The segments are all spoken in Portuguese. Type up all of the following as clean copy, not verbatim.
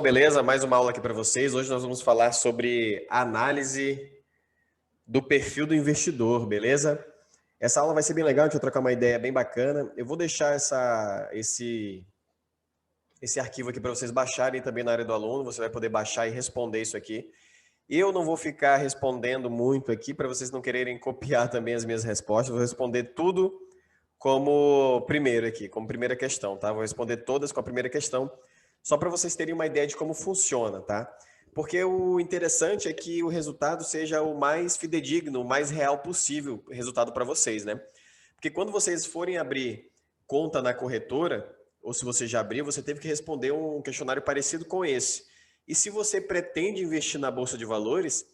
Beleza? Mais uma aula aqui para vocês. Hoje nós vamos falar sobre análise do perfil do investidor, beleza? Essa aula vai ser bem legal, a gente vai trocar uma ideia bem bacana. Eu vou deixar esse arquivo aqui para vocês baixarem também na área do aluno. Você vai poder baixar e responder isso aqui. Eu não vou ficar respondendo muito aqui para vocês não quererem copiar também as minhas respostas. Vou responder tudo como primeiro aqui, como primeira questão, tá? Vou responder todas com a primeira questão. Só para vocês terem uma ideia de como funciona, tá? Porque o interessante é que o resultado seja o mais fidedigno, o mais real possível, o resultado para vocês, né? Porque quando vocês forem abrir conta na corretora, ou se você já abriu, você teve que responder um questionário parecido com esse. E se você pretende investir na Bolsa de Valores,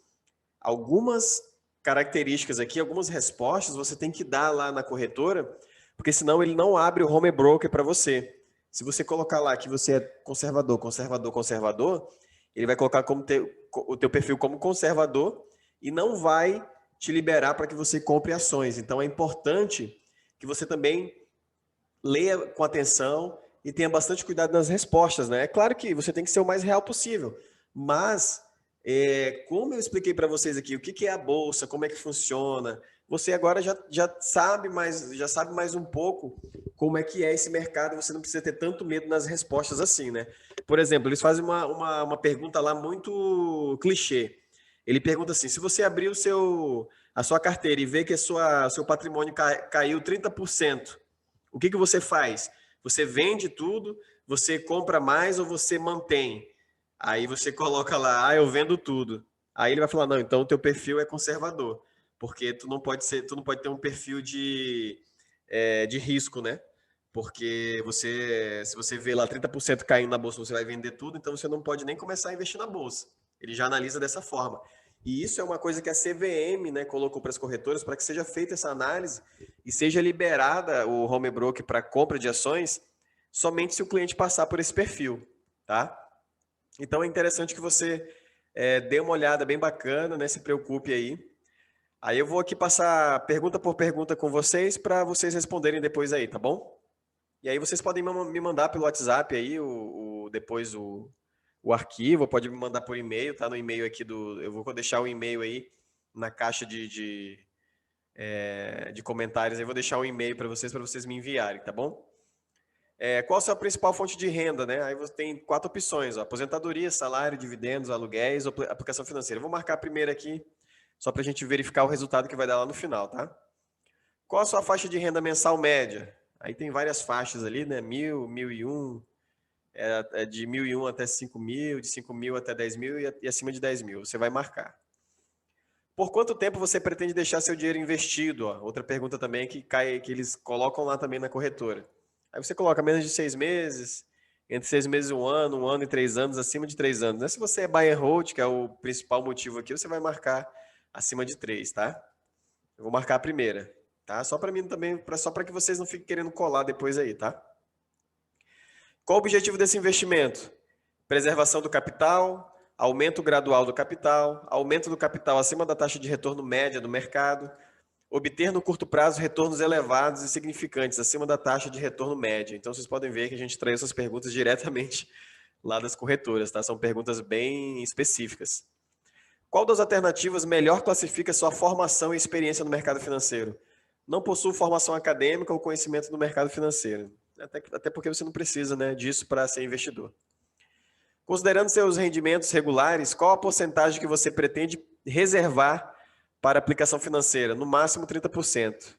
algumas características aqui, algumas respostas você tem que dar lá na corretora, porque senão ele não abre o home broker para você. Se você colocar lá que você é conservador, conservador, conservador, ele vai colocar o teu perfil como conservador e não vai te liberar para que você compre ações. Então é importante que você também leia com atenção e tenha bastante cuidado nas respostas, né? É claro que você tem que ser o mais real possível, mas como eu expliquei para vocês aqui o que é a bolsa, como é que funciona, você agora já sabe mais um pouco como é que é esse mercado, você não precisa ter tanto medo nas respostas assim, né? Por exemplo, eles fazem uma pergunta lá muito clichê. Ele pergunta assim, se você abrir a sua carteira e ver que seu patrimônio caiu 30%, o que você faz? Você vende tudo, você compra mais ou você mantém? Aí você coloca lá, eu vendo tudo. Aí ele vai falar, não, então o teu perfil é conservador, porque tu não pode ter um perfil de risco, né? Porque se você vê lá 30% caindo na bolsa, você vai vender tudo, então você não pode nem começar a investir na bolsa. Ele já analisa dessa forma. E isso é uma coisa que a CVM, né, colocou para as corretoras para que seja feita essa análise e seja liberada o home broker para compra de ações somente se o cliente passar por esse perfil, tá? Então é interessante que você dê uma olhada bem bacana, né? Se preocupe aí. Aí eu vou aqui passar pergunta por pergunta com vocês para vocês responderem depois aí, tá bom? E aí vocês podem me mandar pelo WhatsApp aí depois o arquivo, pode me mandar por e-mail, tá no e-mail aqui eu vou deixar o e-mail aí na caixa de comentários, eu vou deixar um e-mail para vocês me enviarem, tá bom? Qual a sua principal fonte de renda, né? Aí você tem 4 opções, ó, aposentadoria, salário, dividendos, aluguéis, aplicação financeira. Eu vou marcar a primeira aqui, só para a gente verificar o resultado que vai dar lá no final, tá? Qual a sua faixa de renda mensal média? Aí tem várias faixas ali, né? 1.000, 1.001, de 1.001 até 5.000, de 5.000 até 10.000 e acima de 10.000. Você vai marcar. Por quanto tempo você pretende deixar seu dinheiro investido? Ó? Outra pergunta também que eles colocam lá também na corretora. Aí você coloca menos de 6 meses, entre 6 meses e 1 ano e 3 anos, acima de 3 anos. Né? Se você é buy and hold, que é o principal motivo aqui, você vai marcar acima de 3, tá? Eu vou marcar a primeira, tá? Só para mim também, só para que vocês não fiquem querendo colar depois aí, tá? Qual o objetivo desse investimento? Preservação do capital, aumento gradual do capital, aumento do capital acima da taxa de retorno média do mercado, obter no curto prazo retornos elevados e significantes acima da taxa de retorno média. Então, vocês podem ver que a gente traz essas perguntas diretamente lá das corretoras, tá? São perguntas bem específicas. Qual das alternativas melhor classifica sua formação e experiência no mercado financeiro? Não possui formação acadêmica ou conhecimento do mercado financeiro. Até porque você não precisa, né, disso para ser investidor. Considerando seus rendimentos regulares, qual a porcentagem que você pretende reservar para aplicação financeira? No máximo 30%,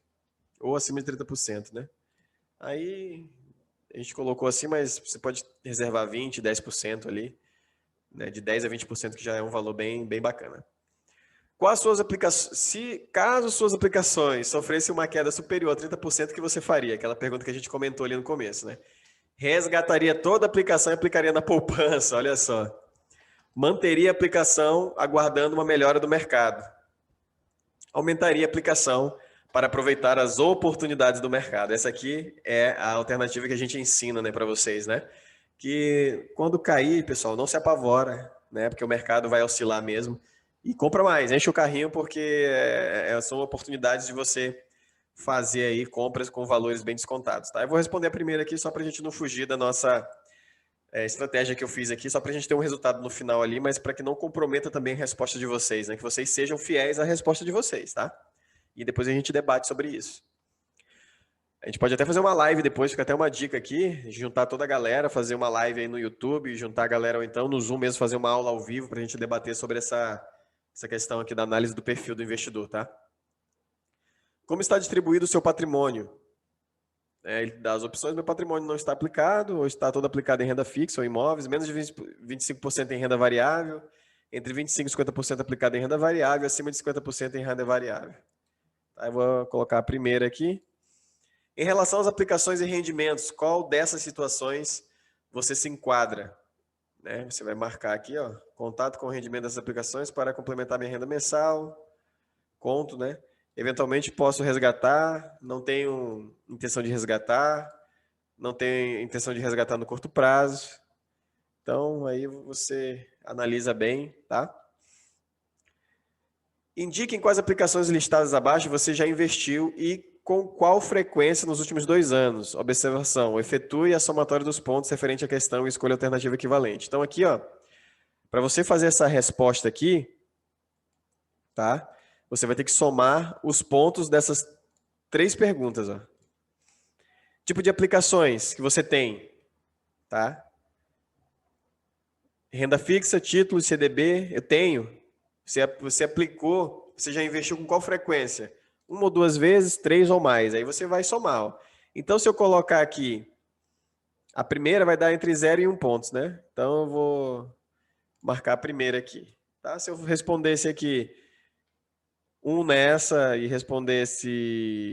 ou acima de 30%, né? Aí a gente colocou assim, mas você pode reservar 20%, 10% ali, né? De 10% a 20%, que já é um valor bem bacana. Quais suas aplicações? Caso suas aplicações sofressem uma queda superior a 30%, o que você faria? Aquela pergunta que a gente comentou ali no começo, né? Resgataria toda a aplicação e aplicaria na poupança, olha só. Manteria a aplicação aguardando uma melhora do mercado. Aumentaria a aplicação para aproveitar as oportunidades do mercado. Essa aqui é a alternativa que a gente ensina, né, para vocês, né? Que quando cair, pessoal, não se apavora, né? Porque o mercado vai oscilar mesmo. E compra mais, enche o carrinho, porque são oportunidades de você fazer aí compras com valores bem descontados, tá? Eu vou responder a primeira aqui só para a gente não fugir da nossa estratégia que eu fiz aqui, só para a gente ter um resultado no final ali, mas para que não comprometa também a resposta de vocês, né? Que vocês sejam fiéis à resposta de vocês, tá? E depois a gente debate sobre isso. A gente pode até fazer uma live depois, fica até uma dica aqui, juntar toda a galera, fazer uma live aí no YouTube, juntar a galera ou então no Zoom mesmo, fazer uma aula ao vivo para a gente debater sobre essa questão aqui da análise do perfil do investidor, tá? Como está distribuído o seu patrimônio? Ele dá as opções, meu patrimônio não está aplicado, ou está todo aplicado em renda fixa ou imóveis, menos de 25% em renda variável, entre 25% e 50% aplicado em renda variável, acima de 50% em renda variável. Tá, eu vou colocar a primeira aqui. Em relação às aplicações e rendimentos, qual dessas situações você se enquadra? Né? Você vai marcar aqui, ó, contato com o rendimento dessas aplicações para complementar minha renda mensal, conto, né? Eventualmente posso resgatar, não tenho intenção de resgatar, não tenho intenção de resgatar no curto prazo. Então, aí você analisa bem, tá? Indique em quais aplicações listadas abaixo você já investiu e com qual frequência nos últimos 2 anos. Observação, efetue a somatória dos pontos referente à questão e escolha a alternativa equivalente. Então, aqui, ó, para você fazer essa resposta aqui, tá? Você vai ter que somar os pontos dessas 3 perguntas, ó. Tipo de aplicações que você tem, tá? Renda fixa, títulos, CDB, eu tenho. Você aplicou, você já investiu com qual frequência? 1 ou 2 vezes, 3 ou mais. Aí você vai somar, ó. Então, se eu colocar aqui, a primeira vai dar entre 0 e 1 pontos, né? Então, eu vou marcar a primeira aqui. Tá? Se eu respondesse aqui 1 nessa e respondesse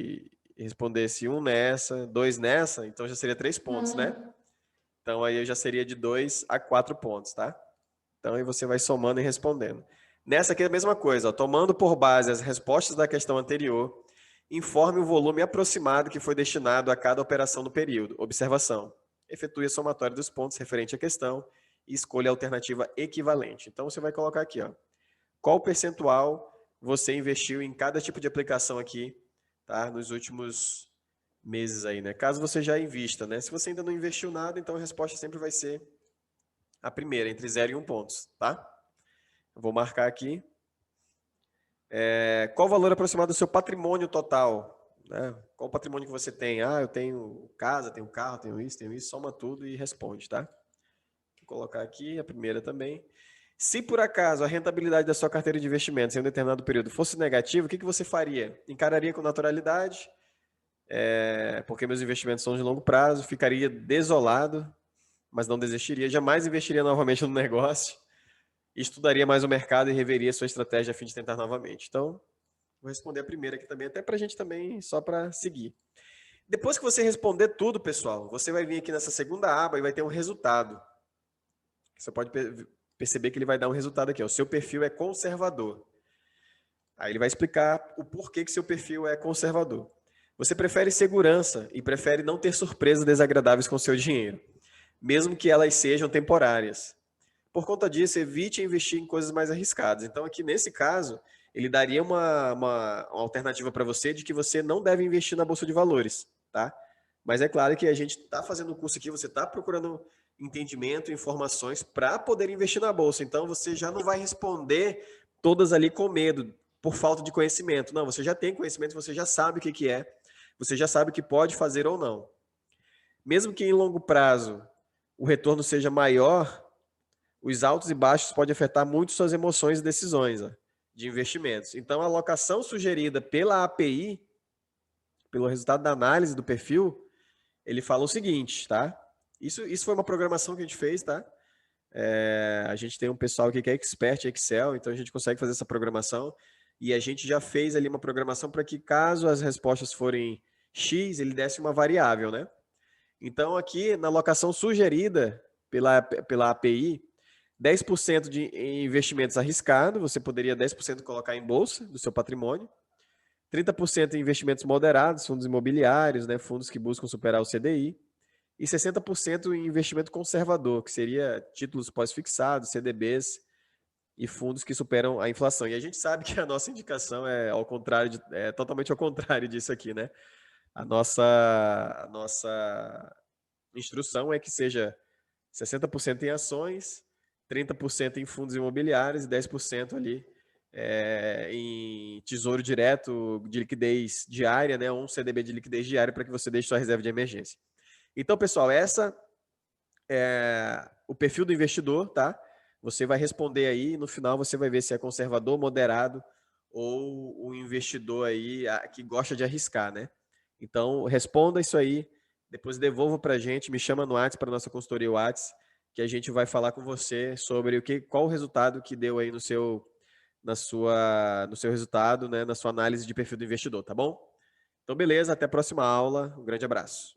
1 nessa, 2 nessa, então já seria 3 pontos, né? Então aí eu já seria de 2 a 4 pontos, tá? Então aí você vai somando e respondendo. Nessa aqui é a mesma coisa, ó, tomando por base as respostas da questão anterior, informe o volume aproximado que foi destinado a cada operação do período. Observação. Efetue a somatória dos pontos referente à questão e escolha a alternativa equivalente. Então você vai colocar aqui, ó, qual percentual você investiu em cada tipo de aplicação aqui, tá? Nos últimos meses aí, né? Caso você já invista, né? Se você ainda não investiu nada, então a resposta sempre vai ser a primeira, entre 0 e 1 pontos, tá? Eu vou marcar aqui. Qual o valor aproximado do seu patrimônio total? Né? Qual o patrimônio que você tem? Ah, eu tenho casa, tenho carro, tenho isso, soma tudo e responde, tá? Vou colocar aqui a primeira também. Se por acaso a rentabilidade da sua carteira de investimentos em um determinado período fosse negativa, o que você faria? Encararia com naturalidade, porque meus investimentos são de longo prazo, ficaria desolado, mas não desistiria, jamais investiria novamente no negócio, estudaria mais o mercado e reveria sua estratégia a fim de tentar novamente. Então, vou responder a primeira aqui também, até para a gente também, só para seguir. Depois que você responder tudo, pessoal, você vai vir aqui nessa segunda aba e vai ter um resultado. Você pode perceber que ele vai dar um resultado aqui. Ó. O seu perfil é conservador. Aí ele vai explicar o porquê que seu perfil é conservador. Você prefere segurança e prefere não ter surpresas desagradáveis com seu dinheiro, mesmo que elas sejam temporárias. Por conta disso, evite investir em coisas mais arriscadas. Então, aqui nesse caso, ele daria uma alternativa para você de que você não deve investir na Bolsa de Valores, tá? Mas é claro que a gente está fazendo um curso aqui, você está procurando entendimento, informações para poder investir na Bolsa. Então, você já não vai responder todas ali com medo, por falta de conhecimento. Não, você já tem conhecimento, você já sabe o que é, você já sabe o que pode fazer ou não. Mesmo que em longo prazo o retorno seja maior, os altos e baixos podem afetar muito suas emoções e decisões de investimentos. Então, a alocação sugerida pela API, pelo resultado da análise do perfil, ele fala o seguinte, tá? Isso foi uma programação que a gente fez, tá? A gente tem um pessoal aqui que é expert em Excel, então a gente consegue fazer essa programação. E a gente já fez ali uma programação para que, caso as respostas forem X, ele desse uma variável, né? Então, aqui na alocação sugerida pela API, 10% de investimentos arriscados, você poderia 10% colocar em bolsa do seu patrimônio, 30% em investimentos moderados, fundos imobiliários, né, fundos que buscam superar o CDI, e 60% em investimento conservador, que seria títulos pós-fixados, CDBs e fundos que superam a inflação. E a gente sabe que a nossa indicação é totalmente ao contrário disso aqui, né? A nossa instrução é que seja 60% em ações, 30% em fundos imobiliários e 10% ali em tesouro direto de liquidez diária, né? Um CDB de liquidez diária para que você deixe sua reserva de emergência. Então, pessoal, essa é o perfil do investidor, tá? Você vai responder aí, no final você vai ver se é conservador, moderado ou um investidor aí que gosta de arriscar, né? Então, responda isso aí, depois devolva para a gente, me chama no WhatsApp para nossa consultoria WhatsApp, que a gente vai falar com você sobre qual o resultado que deu aí no seu resultado, né, na sua análise de perfil do investidor, tá bom? Então, beleza, até a próxima aula. Um grande abraço.